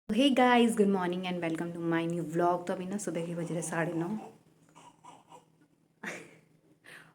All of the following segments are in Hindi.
Hey guys, good morning and welcome to my new vlog. तो अभी ना सुबह के बज रहे 9:30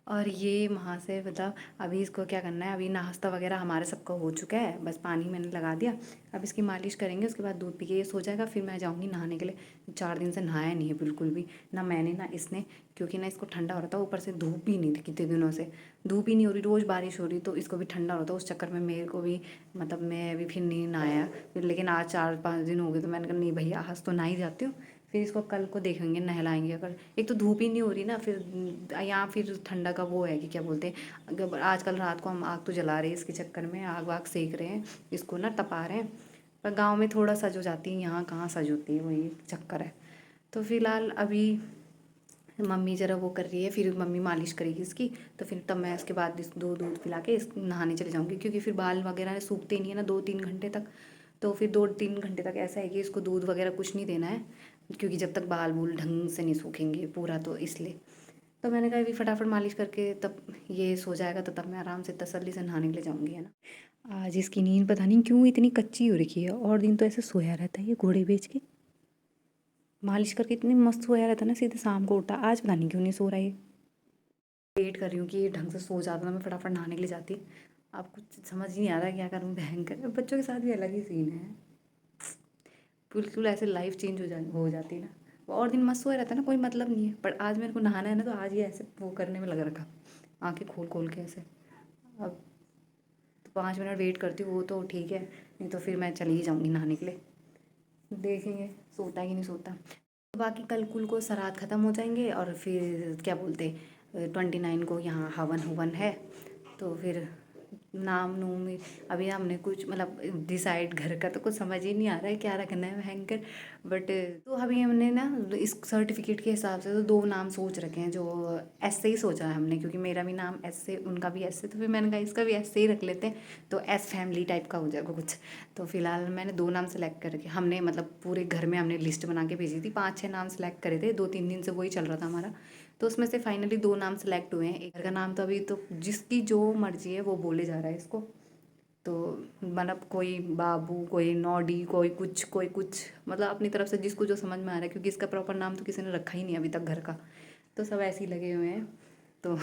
और ये वहाँ से मतलब अभी इसको क्या करना है। अभी नाश्ता वगैरह हमारे सबका हो चुका है, बस पानी मैंने लगा दिया। अब इसकी मालिश करेंगे, उसके बाद दूध पी के ये सो जाएगा। फिर मैं जाऊँगी नहाने के लिए। 4 दिन से नहाया नहीं है बिल्कुल भी, ना मैंने ना इसने, क्योंकि ना इसको ठंडा हो रहा था। ऊपर से धूप भी नहीं थी, कितने दिनों से धूप ही नहीं हो रही, रोज़ बारिश हो रही, तो इसको भी ठंडा हो रहा था। उस चक्कर में मेरे को भी मतलब मैं भी फिर नहीं नहाया। फिर लेकिन आज 4-5 दिन हो गए तो मैंने कहा नहीं भैया आज तो नहा ही जाती हूँ। फिर इसको कल को देखेंगे, नहलाएंगे। अगर एक तो धूप ही नहीं हो रही ना, फिर यहाँ फिर ठंडा का वो है कि क्या बोलते हैं, अगर आजकल रात को हम आग तो जला रहे हैं, इसके चक्कर में आग वाग सेक रहे हैं, इसको ना तपा रहे हैं। पर गांव में थोड़ा सज हो जाती है, यहाँ कहाँ सज होती है, वही चक्कर है। तो फिलहाल अभी मम्मी ज़रा वो कर रही है, फिर मम्मी मालिश करेगी इसकी। तो फिर तब मैं उसके बाद दूध दूध पिला के इस नहाने चले जाऊँगी, क्योंकि फिर बाल वगैरह सूखते नहीं है ना 2-3 घंटे तक। तो फिर 2-3 घंटे तक ऐसा है कि इसको दूध वगैरह कुछ नहीं देना है, क्योंकि जब तक बाल बूल ढंग से नहीं सूखेंगे पूरा, तो इसलिए। तो मैंने कहा अभी फटाफट मालिश करके तब ये सो जाएगा, तो तब मैं आराम से तसल्ली से नहाने के लिए जाऊँगी, है ना। आज इसकी नींद पता नहीं क्यों इतनी कच्ची हो रखी है, और दिन तो ऐसे सोया रहता है ये घोड़े बेच के। मालिश करके इतनी मस्त सोया रहता है ना, सीधे शाम को उठा। आज पता नहीं क्यों नहीं सो रहा है। वेट कर रही हूँ कि ये ढंग से सो जाता, मैं फटाफट नहाने के लिए जाती। अब कुछ समझ ही नहीं आ रहा क्या करूँ, भयंकर। बच्चों के साथ भी अलग ही सीन है, बिल्कुल ऐसे लाइफ चेंज हो जाती है ना। वो और दिन मस्त सोया रहता है ना, कोई मतलब नहीं है। पर आज मेरे को नहाना है ना, तो आज ये ऐसे वो करने में लगा रखा, आंखें खोल खोल के ऐसे। अब तो 5 मिनट वेट करती हूँ, वो तो ठीक है, नहीं तो फिर मैं चली ही जाऊँगी नहाने के लिए। देखेंगे सोता है कि नहीं सोता। बाकी कल कुल को श्राद्ध ख़त्म हो जाएंगे, और फिर क्या बोलते 29 को यहाँ हवन हुवन है। तो फिर नाम नूम अभी हमने कुछ मतलब डिसाइड, घर का तो कुछ समझ ही नहीं आ रहा है क्या रखना है, भयंकर। बट तो अभी हमने ना इस सर्टिफिकेट के हिसाब से तो 2 नाम सोच रखे हैं, जो ऐसे ही सोचा है हमने, क्योंकि मेरा भी नाम ऐसे, उनका भी ऐसे, तो फिर मैंने कहा इसका भी ऐसे ही रख लेते हैं, तो एस फैमिली टाइप का हो जाएगा कुछ। तो फिलहाल मैंने 2 नाम सेलेक्ट करके, हमने मतलब पूरे घर में हमने लिस्ट बना के भेजी थी, 5-6 नाम सेलेक्ट करे थे, 2-3 दिन से वही चल रहा था हमारा। तो उसमें से फाइनली 2 नाम सेलेक्ट हुए हैं। एक का नाम तो अभी तो जिसकी जो मर्जी है वो बोले जा रहा है इसको। तो मतलब कोई बाबू, कोई नौडी, कोई कुछ, मतलब अपनी तरफ से जिसको जो समझ में आ रहा है, क्योंकि इसका प्रॉपर नाम तो किसी ने रखा ही नहीं अभी तक घर का। तो सब ऐसे ही लगे हुए हैं। तो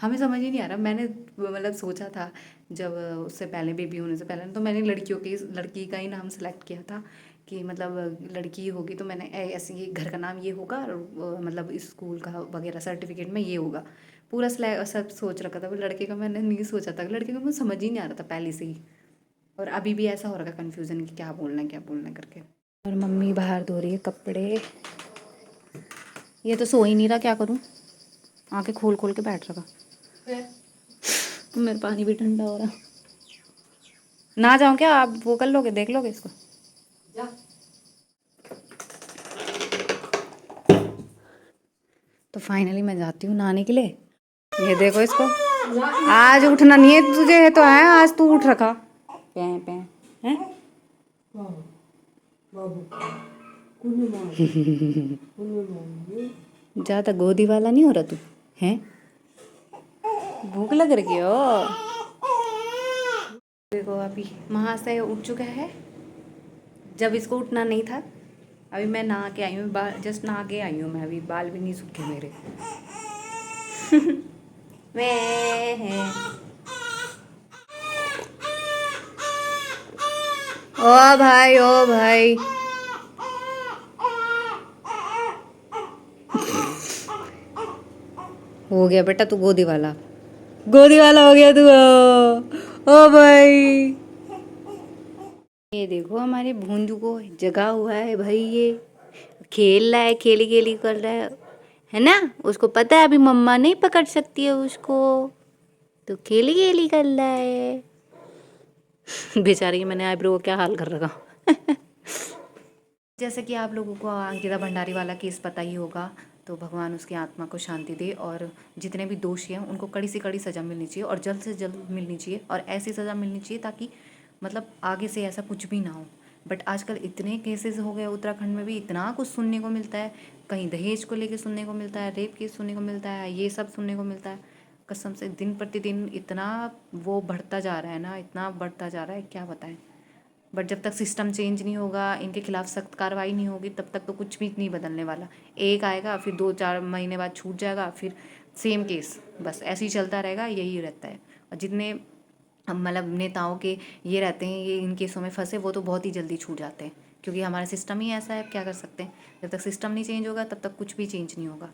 हमें समझ ही नहीं आ रहा। मैंने मतलब सोचा था जब उससे पहले, बेबी होने से पहले, तो मैंने लड़की का ही नाम सेलेक्ट किया था, कि मतलब लड़की होगी तो मैंने ऐसे ही घर का नाम ये होगा, और मतलब स्कूल का वगैरह सर्टिफिकेट में ये होगा। पूरा सब सोच रखा था। पर लड़के का मैंने नहीं सोचा था, लड़के का मुझे समझ ही नहीं आ रहा था पहले से ही। और अभी भी ऐसा हो रहा है कन्फ्यूज़न कि क्या बोलना है करके। और मम्मी बाहर धो रही है कपड़े। ये तो सो ही नहीं रहा, क्या करूँ, आंखें खोल खोल के बैठ रखा। मेरा पानी भी ठंडा हो रहा। ना जाऊँ क्या, आप वो कर लोगे, देख लोगे इसको। तो फाइनली मैं जाती हूँ नहाने के लिए। ये देखो इसको, आज उठना नहीं है तुझे, है तो है, आज तू उठ रखा पे पे हैं। ज़्यादा गोदी वाला नहीं हो रहा तू, हैं। भूख लग रही हो। देखो अभी वहाँ से उठ चुका है, जब इसको उठना नहीं था। अभी मैं नहा के आई हूँ, जस्ट नहा के आई हूँ मैं, अभी बाल भी नहीं सूखे मेरे। मैं ओ भाई, ओ भाई, हो गया बेटा तू गोदी वाला हो गया तू। ओ भाई, ये देखो हमारे भूंदू को जगा हुआ है भाई, ये खेल रहा है, खेली खेली कर रहा है ना। उसको पता है अभी मम्मा नहीं पकड़ सकती है उसको, तो खेली खेली कर रहा है। बेचारी, मैंने आईब्रो का क्या हाल कर रखा। जैसे कि आप लोगों को अंकिता भंडारी वाला केस पता ही होगा, तो भगवान उसकी आत्मा को शांति दे, और जितने भी दोषी हैं उनको कड़ी से कड़ी सज़ा मिलनी चाहिए, और जल्द से जल्द मिलनी चाहिए, और ऐसी सज़ा मिलनी चाहिए ताकि मतलब आगे से ऐसा कुछ भी ना हो। बट आजकल इतने केसेस हो गए उत्तराखंड में भी, इतना कुछ सुनने को मिलता है, कहीं दहेज को लेके सुनने को मिलता है, रेप केस सुनने को मिलता है, ये सब सुनने को मिलता है। कसम से दिन प्रतिदिन इतना वो बढ़ता जा रहा है ना, इतना बढ़ता जा रहा है, क्या बताएं। बट जब तक सिस्टम चेंज नहीं होगा, इनके खिलाफ सख्त कार्रवाई नहीं होगी, तब तक तो कुछ भी नहीं बदलने वाला। एक आएगा, फिर 2-4 महीने बाद छूट जाएगा, फिर सेम केस, बस ऐसे ही चलता रहेगा, यही रहता है। और जितने मतलब नेताओं के ये रहते हैं, ये इन केसों में फंसे, वो तो बहुत ही जल्दी छूट जाते हैं, क्योंकि हमारा सिस्टम ही ऐसा है, क्या कर सकते हैं। जब तक सिस्टम नहीं चेंज होगा, तब तक कुछ भी चेंज नहीं होगा।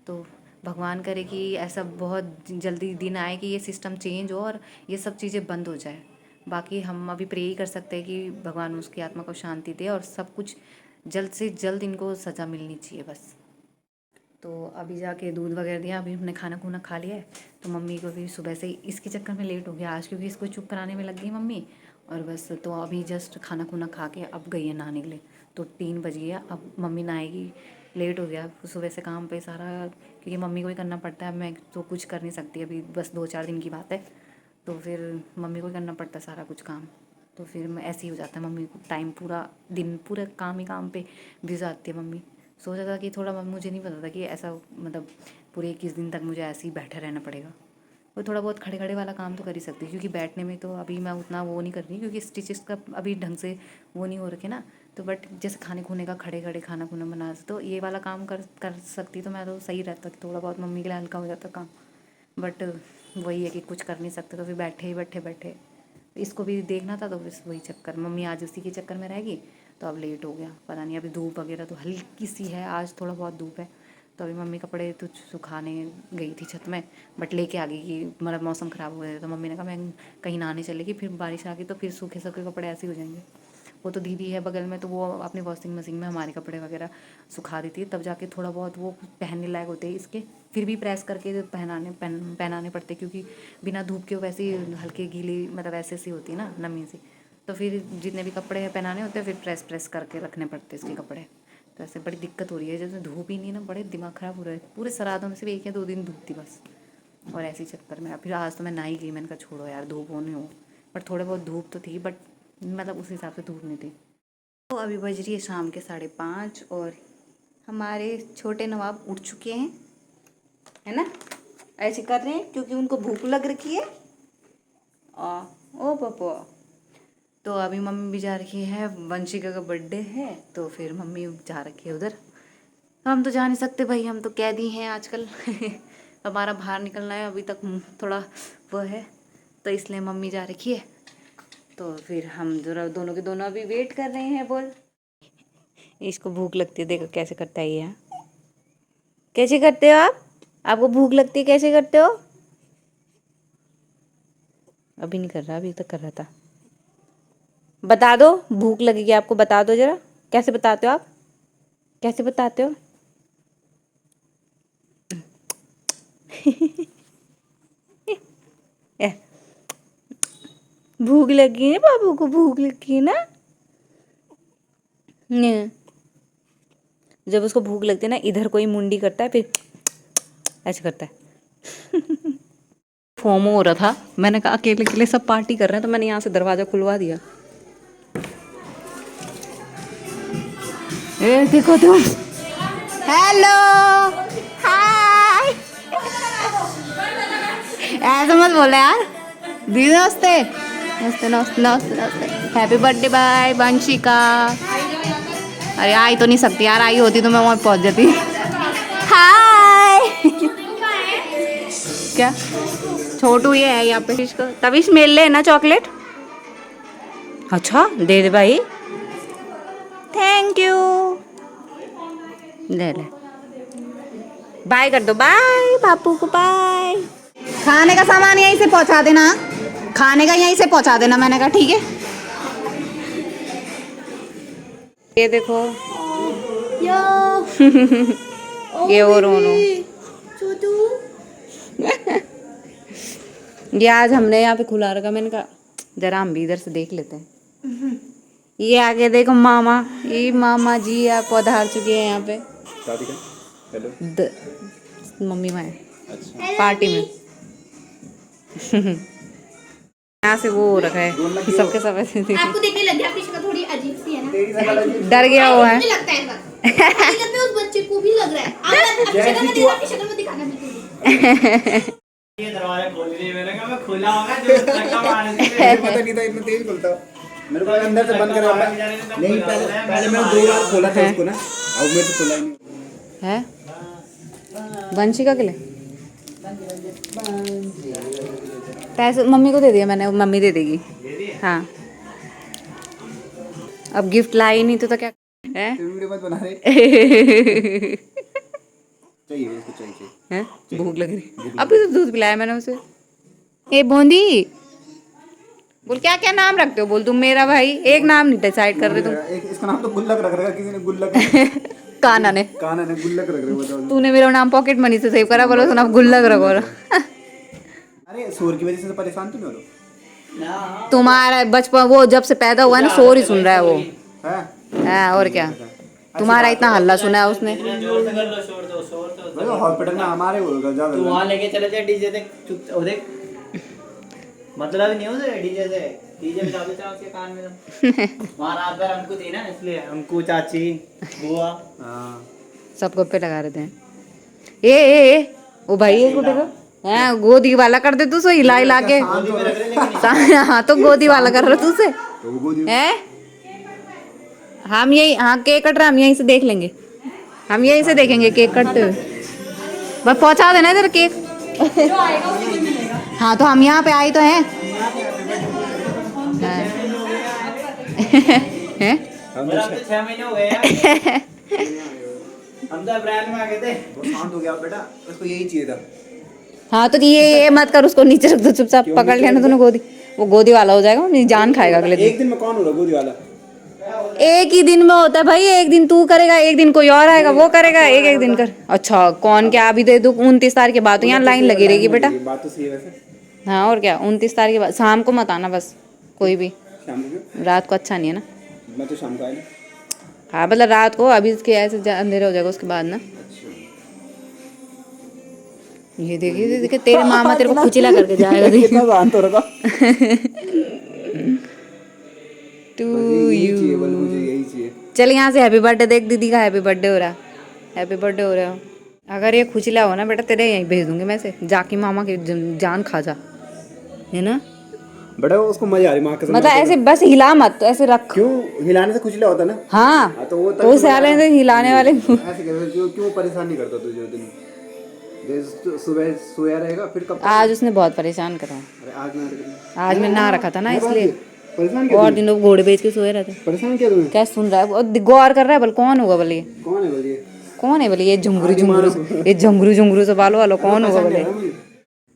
तो भगवान करे कि ऐसा बहुत जल्दी दिन आए कि ये सिस्टम चेंज हो और ये सब चीज़ें बंद हो जाए। बाकी हम अभी प्रे ही कर सकते हैं कि भगवान उसकी आत्मा को शांति दे और सब कुछ जल्द से जल्द इनको सज़ा मिलनी चाहिए बस। तो अभी जाके दूध वगैरह दिया, अभी हमने खाना खूना खा लिया है। तो मम्मी को भी सुबह से ही इसके चक्कर में लेट हो गया आज, क्योंकि इसको चुप कराने में लग गई मम्मी। और बस तो अभी जस्ट खाना खूना खा के अब गई है नहाने के लिए। तो 3 बज गया, अब मम्मी नहाएगी। लेट हो गया सुबह से काम पे सारा, क्योंकि मम्मी को ही करना पड़ता है, मैं तो कुछ कर नहीं सकती अभी, बस 2-4 दिन की बात है। तो फिर मम्मी को ही करना पड़ता है सारा कुछ काम। तो फिर मैं ऐसे ही हो जाता है, मम्मी को टाइम पूरा दिन पूरा काम ही काम पे जाती है मम्मी। सोचा था कि थोड़ा, मुझे नहीं पता था कि ऐसा मतलब पूरे 21 दिन तक मुझे ऐसे ही बैठे रहना पड़ेगा। वो थोड़ा बहुत खड़े खड़े वाला काम तो कर ही सकती, क्योंकि बैठने में तो अभी मैं उतना वो नहीं कर रही, क्योंकि स्टिचेस का अभी ढंग से वो नहीं हो रखे ना। तो बट जैसे खाने खूने का खड़े खड़े खाना खूना बना, तो ये वाला काम कर सकती, तो मैं तो सही रहता कि थोड़ा बहुत मम्मी के लिए हल्का हो जाता काम। बट वही है कि कुछ कर नहीं सकते, तो फिर बैठे ही बैठे इसको भी देखना था, तो बस वही चक्कर, मम्मी आज उसी के चक्कर में रहेगी। तो अब लेट हो गया, पता नहीं अभी धूप वगैरह तो हल्की सी है, आज थोड़ा बहुत धूप है। तो अभी मम्मी कपड़े तो सुखाने गई थी छत में, बट लेके आ गई कि मतलब मौसम ख़राब हो गया। तो मम्मी ने कहा मैं कहीं नहाने चलेगी, फिर बारिश आ गई तो फिर सूखे सूखे कपड़े ऐसे हो जाएंगे। वो तो दीदी है बगल में, तो वो अपनी वॉशिंग मशीन में हमारे कपड़े वगैरह सुखा देती है, तब जाके थोड़ा बहुत वो पहनने लायक होते हैं। इसके फिर भी प्रेस करके पहनाने पड़ते, क्योंकि बिना धूप के वैसे ही हल्के गीली मतलब ऐसे सी होती है ना, नमी सी। तो फिर जितने भी कपड़े पहनाने होते हैं, फिर प्रेस करके रखने पड़ते हैं इसके कपड़े। तो ऐसे बड़ी दिक्कत हो रही है, जैसे धूप ही नहीं ना, बड़े दिमाग ख़राब हो रहा है। पूरे श्राद्धों में सिर्फ 1 या 2 दिन धूप थी बस, और ऐसे ही चक्कर में फिर आज तो मैं नहा ही गई। मैंने कहा छोड़ो यार, धूप हो नहीं हो, बट थोड़े बहुत धूप तो थी, बट मतलब उस हिसाब से धूप नहीं थी। तो अभी बज रही है शाम के 5:30 और हमारे छोटे नवाब उठ चुके हैं, है ना। ऐसे कर रहे हैं क्योंकि उनको भूख लग रखी है। ओ पापा, तो अभी मम्मी भी जा रखी है, वंशिका का बर्थडे है, तो फिर मम्मी जा रखी है उधर। हम तो जा नहीं सकते भाई, हम तो कैदी हैं आजकल हमारा बाहर निकलना है, अभी तक थोड़ा वो है, तो इसलिए मम्मी जा रखी है। तो फिर हम जरा दोनों के दोनों अभी वेट कर रहे हैं। बोल, इसको भूख लगती है, देखो कैसे करता है ये। कैसे करते हो आप? आपको भूख लगती है, कैसे करते हो? अभी नहीं कर रहा, अभी तक कर रहा था। बता दो, भूख लगेगी आपको, बता दो जरा, कैसे बताते हो आप, कैसे बताते हो? भूख लगी है, बाबू को भूख लगी है ना। जब उसको भूख लगती है ना, इधर कोई मुंडी करता है, फिर ऐसे करता है फोमो हो रहा था, मैंने कहा अकेले अकेले सब पार्टी कर रहे हैं, तो मैंने यहाँ से दरवाज़ा खुलवा दिया। ए देखो तुम, हेलो हाय, ऐसा मत बोले यार। दीदी नमस्ते, नमस्ते नमस्ते नमस्ते नमस्ते, हैप्पी बर्थडे बाय वंशिका। अरे आई तो नहीं सकती यार, आई होती तो मैं वहाँ पहुँच जाती। हाय क्या छोटू ये है यहाँ पे, तभी मेल ले ना चॉकलेट। अच्छा दे दे भाई, थैंक यू, ले ले, बाय कर दो, बाय पापू को बाय। खाने का सामान यहीं से पहुंचा देना, खाने का यहीं से पहुंचा देना, मैंने कहा ठीक है। ये देखो ये और ये आज हमने यहाँ पे खुला रखा, मैंने कहा जरा हम भी इधर से देख लेते हैं। ये आगे देखो मामा, ये मामा जी आप पधार चुके हैं यहाँ पे। मम्मी मैं पार्टी में यहाँ से वो हो रखा है, सबके सब ऐसे आपको देखने लग गया, आपकी थोड़ी अजीब सी है ना, डर गया हुआ है, लगता है उस बच्चे को भी लग रहा है। आप शक्ल में दिखाना बिल्कुल ये दरवाजा खोल दिया, मैंने कहा मैं खुला होगा जो धक्का मार दे, पता नहीं था इतना तेज खुलता। मेरे को अंदर से बंद करा नहीं, पहले मैंने 2 बार खोला था उसको ना, अब मेरे से खोला ही नहीं है। वंशिका के लिए पैसे मम्मी को दे दिया मैंने, मम्मी दे देगी। हाँ अब गिफ्ट लाई नहीं तो क्या है। वीडियो मत बना रहे। चाहिए इसको, चाहिए हैं भूख लग रही। अभी तो दूध पिलाया मैंने उसे। ए बूंदी बोल क्या क्या नाम रखते हो, बोल तुम मेरा भाई एक नाम नहीं डिसाइड कर रहे तुम। इसका नाम तो गुल्लक रख रखा, किसी ने गुल्लक काना ने गुल्लक रख रहे हो, बताओ। तूने मेरा नाम पॉकेट मनी से सेव करा, बोलो तो नाम गुल्लक रखो। अरे शोर की वजह से तो परेशान तो नहीं हो रहे? तुम्हारा बचपन वो जब से पैदा हुआ है ना शोर ही सुन रहा है वो। हैं और क्या तुम्हारा इतना हल्ला सुना है उसने। हॉस्पिटल में हमारे होगा ज्यादा। तू वहां लेके चले जाए डीजे देख, चुप हो देख, मतलब नहीं हो से डीजे से, डीजे बजा दे उसके कान में। वहां रात भर हमको थी ना, इसलिए हमको चाची बुआ हां सब गप्पे लगा रहे थे। ए ओ भाई ये उठेगा हैं, गोदी वाला कर दे तू सो हिला हिला के। हाँ तो गोदी वाला कर रहा तू से है। हम यही हाँ केक कट रहा, हम यहीं से देख लेंगे, हम यहीं से देखेंगे केक कटते हुए। बस पहुंचा देना इधर केक। हाँ तो हम यहाँ पे आए तो हैं। हैं? हम तो 6 महीने हो गए यार। हम तो अप्रैल में आ गए थे। वो शांत हो गया बेटा, उसको यही चाहिए था। हाँ तो ये मत कर, उसको नीचे रख दो चुपचाप, पकड़ लेना तूने गोदी, वो गोदी वाला हो जाएगा, वो जान खाएगा अगले दिन। एक दिन में कौन होगा गोदी वाला? एक ही दिन में होता है भाई, एक दिन तू करेगा, एक दिन कोई और आएगा वो करेगा, एक एक दिन कर। अच्छा कौन क्या अभी दे दूं? 29 तारीख के बाद तो यहाँ लाइन लगी रहेगी बेटा। बात तो सही है वैसे। हाँ और क्या 29 तारीख के बाद शाम को मत आना बस, कोई भी शाम को रात को अच्छा नहीं है ना। मैं तो शाम को आया। हाँ मतलब रात को, अभी इसके ऐसे अंधेरा हो जाएगा उसके बाद ना। ये देखिए तेरे मामा तेरे को खुचिला करके जाएगा। कितना शांत हो रहा था। टू यू मुझे यही चाहिए। चल यहाँ से हैप्पी बर्थडे देख, दीदी का हैप्पी बर्थडे हो रहा, हैप्पी बर्थडे हो रहा। अगर ये खुचिला हो ना बेटा तेरे यहीं भेज दूंगी मैं से, जाके मामा की जान खा जा, है ना बड़ा उसको मजा आ रही माँ के मतलब ऐसे बस हिला मत, ऐसे रख। क्यों हिलाने से खुजला होता ना। हाँ तो वो तो साले से हिलाने वाले ऐसे कैसे, क्यों परेशान नहीं करता तुझे दिन? सुबह सोया रहेगा फिर कब? आज उसने बहुत परेशान करा। अरे आज मैं नहा रखा था ना इसलिए। परेशान और दिनों घोड़े बेच के सोए रहते। परेशान क्या तुम्हें? क्या सुन रहा है वो, गौर कर रहा है, बोल कौन होगा बोले, कौन है बोलिए? कौन है बोले ये झुंगरू झुंगरू से बालों वालों कौन होगा बोले।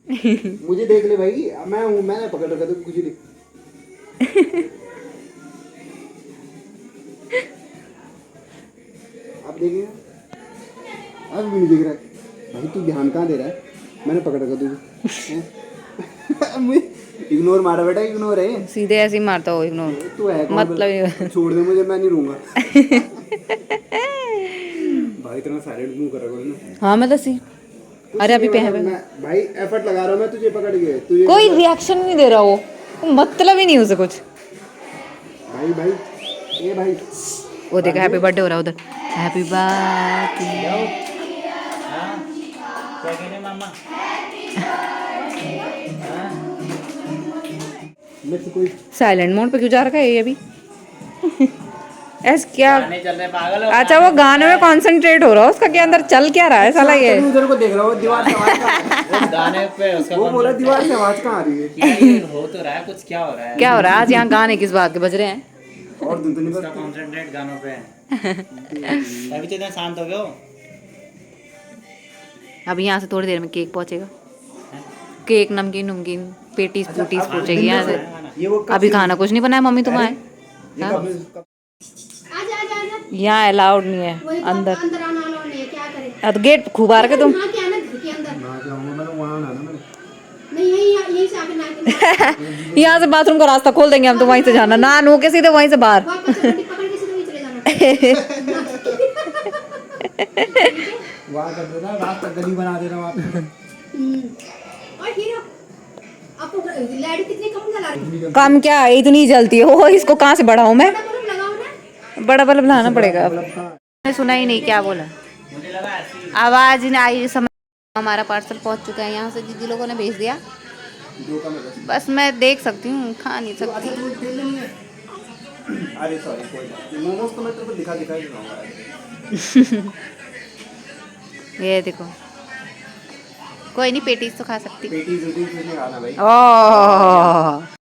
मुझे देख ले भाई, मैंने पकड़ रखा था कुछ नहीं। अब देखिए, अब भी नहीं दिख रहा है भाई, तू ध्यान कहाँ दे रहा है? मैंने पकड़ रखा तुझे। इग्नोर मारा बेटा, इग्नोर है, सीधे ऐसे ही मारता हो इग्नोर। तू है मतलब छोड़ दे मुझे, मैं नहीं रहूंगा। भाई इतना साइलेंट मुंह कर रहा है। हाँ मतलब सी अरे अभी पहन भाई एफर्ट लगा रहा हूँ मैं तुझे पकड़ के, तुझे कोई रिएक्शन नहीं दे रहा वो मतलब ही नहीं उसे कुछ। भाई भाई ये भाई वो देखा हैप्पी बर्थडे हो रहा उधर, हैप्पी बर्थडे। हां क्या कह रहे मामा? मेरे से कोई साइलेंट मोड पे क्यों जा रखा है ये अभी? ऐस क्या गाने चल रहे पागल हो। अच्छा वो गाने में कंसंट्रेट हो रहा है उसका, क्या अंदर चल क्या रहा है साला ये? उधर को देख रहा हूँ, दीवार से आवाज कहाँ आ रही है? गाने पे उसका वो बोला दीवार से आवाज कहाँ आ रही है? ये हो तो रहा है कुछ, क्या हो रहा है? क्या हो रहा है आज यहाँ? गाने किस बात के बज रहे हैं? और दिन तो नहीं उसका बजती। कंसंट्रेट गानों पे है। अभी तो इतना शांत हो गए हो। अभी यहाँ से थोड़ी देर में केक पहुँचेगा, केक नमकीन नमकीन पेटीज पूटीज पहुँचेगी यहाँ से। ये वो अभी खाना कुछ नहीं बनाया मम्मी तुम्हारे, यहाँ अलाउड नहीं है अंदर। अंदर आना अलाउ नहीं है, क्या करें? अब गेट खूब आ रखे तुम। वहाँ क्या ना घर के अंदर ना जाऊंगा मैं तो वहाँ ना मैंने। नहीं, यही से आके ना यहाँ से बाथरूम का रास्ता खोल देंगे हम, तो वहीं से जाना ना नो के सीधे वहीं से बाहर। वहाँ पकड़ के सीधे वहीं चले जाना। वहाँ कर देना, रात तक गली बना देना वहाँ पे। और फिर आपको लाइट कितनी कम जला रही है? कम क्या इतनी जलती है वो, इसको कहाँ से बढ़ाऊं मैं? बड़ा बल्ब लगाओ ना। बड़ा बल्ब लाना पड़ेगा अब। मैंने सुना ही नहीं क्या बोला, मुझे लगा ऐसी आवाज नहीं आई। समझ हमारा पार्सल पहुंच चुका है, यहाँ से दीदी लोगों ने भेज दिया। बस मैं देख सकती हूँ, खा नहीं सकती। अरे सॉरी कोई नहीं, मोमोज तो मैं तेरे को दिखा ही दूंगा। ये देखो, कोई नहीं, पेटीज तो खा सकती। पेटीज वेटीज कुछ नहीं खाना भाई। ओह